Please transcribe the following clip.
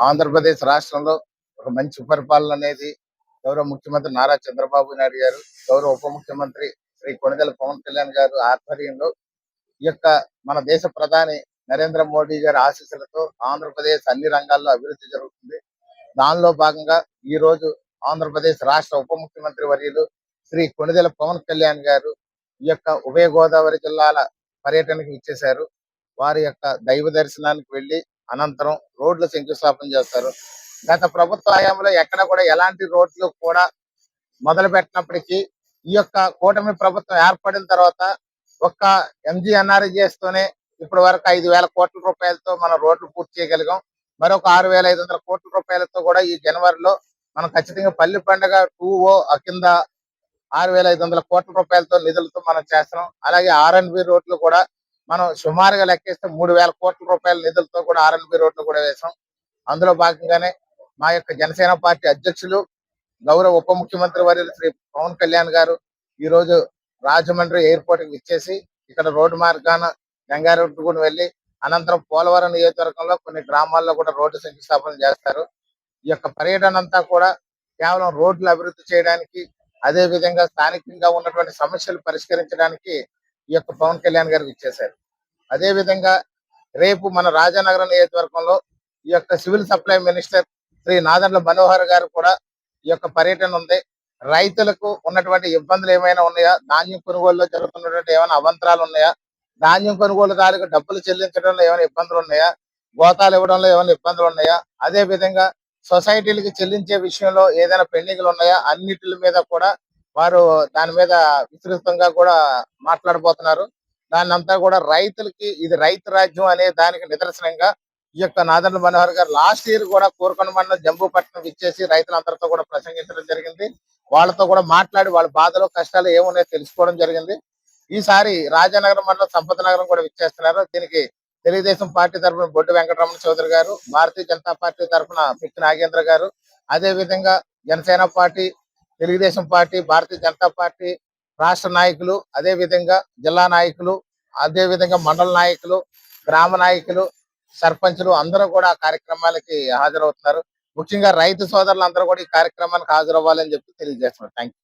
ఆంధ్రప్రదేశ్ రాష్ట్రంలో ఒక మంచి పరిపాలన అనేది గౌరవ ముఖ్యమంత్రి నారా చంద్రబాబు నాయుడు గారు, గౌరవ ఉప ముఖ్యమంత్రి శ్రీ కొణిదెల పవన్ కళ్యాణ్ గారు ఆధ్వర్యంలో ఈ యొక్క మన దేశ ప్రధాని నరేంద్ర మోడీ గారి ఆశీస్సులతో ఆంధ్రప్రదేశ్ అన్ని రంగాల్లో అభివృద్ధి జరుగుతుంది. దానిలో భాగంగా ఈ రోజు ఆంధ్రప్రదేశ్ రాష్ట్ర ఉప ముఖ్యమంత్రి వర్యులు శ్రీ కొణిదెల పవన్ కళ్యాణ్ గారు ఈ యొక్క ఉభయ గోదావరి జిల్లాల పర్యటనకు ఇచ్చేశారు. వారి యొక్క దైవ దర్శనానికి వెళ్లి అనంతరం రోడ్ల శంకుస్థాపన చేస్తారు. గత ప్రభుత్వ హయాంలో ఎక్కడ కూడా ఎలాంటి రోడ్లు కూడా మొదలు పెట్టినప్పటికీ ఈ యొక్క కూటమి ప్రభుత్వం ఏర్పడిన తర్వాత ఒక్క ఎంజీఎన్ఆర్జీఎస్ తోనే ఇప్పటి వరకు 5,000 కోట్ల రూపాయలతో మనం రోడ్లు పూర్తి చేయగలిగాం. మరొక 6,500 కోట్ల రూపాయలతో కూడా ఈ జనవరిలో మనం ఖచ్చితంగా పల్లి పండుగ 2O కింద 6,500 కోట్ల రూపాయలతో నిధులతో మనం చేస్తున్నాం. అలాగే ఆర్ఎన్బి రోడ్లు కూడా మనం సుమారుగా లెక్కిస్తే 3,000 కోట్ల రూపాయల నిధులతో కూడా ఆర్ఎన్బి రోడ్లు కూడా వేసాం. అందులో భాగంగానే మా యొక్క జనసేన పార్టీ అధ్యక్షులు గౌరవ ఉప ముఖ్యమంత్రి వర్యులు శ్రీ పవన్ కళ్యాణ్ గారు ఈ రోజు రాజమండ్రి ఎయిర్పోర్ట్ కి ఇచ్చేసి ఇక్కడ రోడ్డు మార్గాన గంగారెడ్డిగూడెం వెళ్లి అనంతరం పోలవరం నియోజకవర్గంలో కొన్ని గ్రామాల్లో కూడా రోడ్డు శంకుస్థాపన చేస్తారు. ఈ యొక్క పర్యటన అంతా కూడా కేవలం రోడ్లు అభివృద్ధి చేయడానికి, అదే విధంగా స్థానికంగా ఉన్నటువంటి సమస్యలు పరిష్కరించడానికి ఈ యొక్క పవన్ కళ్యాణ్ గారికి ఇచ్చేశారు. అదే విధంగా రేపు మన రాజానగరం నియోజకవర్గంలో ఈ యొక్క civil supply minister Shri Nadendla Manohar గారు కూడా ఈ యొక్క పర్యటన ఉంది. రైతులకు ఉన్నటువంటి ఇబ్బందులు ఏమైనా ఉన్నాయా, ధాన్యం కొనుగోలులో జరుగుతున్నటువంటి ఏమైనా అవంతరాలు ఉన్నాయా, ధాన్యం కొనుగోలుదారులకు డబ్బులు చెల్లించడంలో ఏమైనా ఇబ్బందులు ఉన్నాయా, గోతాలు ఇవ్వడంలో ఏమైనా ఇబ్బందులు ఉన్నాయా, అదే విధంగా సొసైటీలకి చెల్లించే విషయంలో ఏదైనా పెండింగ్లు ఉన్నాయా, అన్నిటి మీద కూడా వారు దాని మీద విస్తృతంగా కూడా మాట్లాడబోతున్నారు. దాన్ని అంతా కూడా రైతులకి ఇది రైతు రాజ్యం అనే దానికి నిదర్శనంగా ఈ యొక్క నాదెండ్ల మనోహర్ గారు లాస్ట్ ఇయర్ కూడా కోరుకొండ మండలం జంబూపట్నం ఇచ్చేసి రైతులందరితో కూడా ప్రసంగించడం జరిగింది. వాళ్ళతో కూడా మాట్లాడి వాళ్ళ బాధలు కష్టాలు ఏమున్నాయో తెలుసుకోవడం జరిగింది. ఈసారి రాజానగరం మండలం సంపద నగరం కూడా విచ్చేస్తున్నారు. దీనికి తెలుగుదేశం పార్టీ తరఫున బొడ్డు వెంకటరమణ చౌదరి గారు, భారతీయ జనతా పార్టీ తరఫున పిక్కి నాగేంద్ర గారు, అదే విధంగా Janasena party, Telugu Desam party, Bharatiya Janata party రాష్ట్ర నాయకులు, అదే విధంగా జిల్లా నాయకులు, అదే విధంగా మండల నాయకులు, గ్రామ నాయకులు, సర్పంచులు అందరూ కూడా కార్యక్రమాలకి హాజరవుతున్నారు. ముఖ్యంగా రైతు సోదరులు అందరూ కూడా ఈ కార్యక్రమానికి హాజరవ్వాలని చెప్పి తెలియజేస్తున్నారు. Thank you.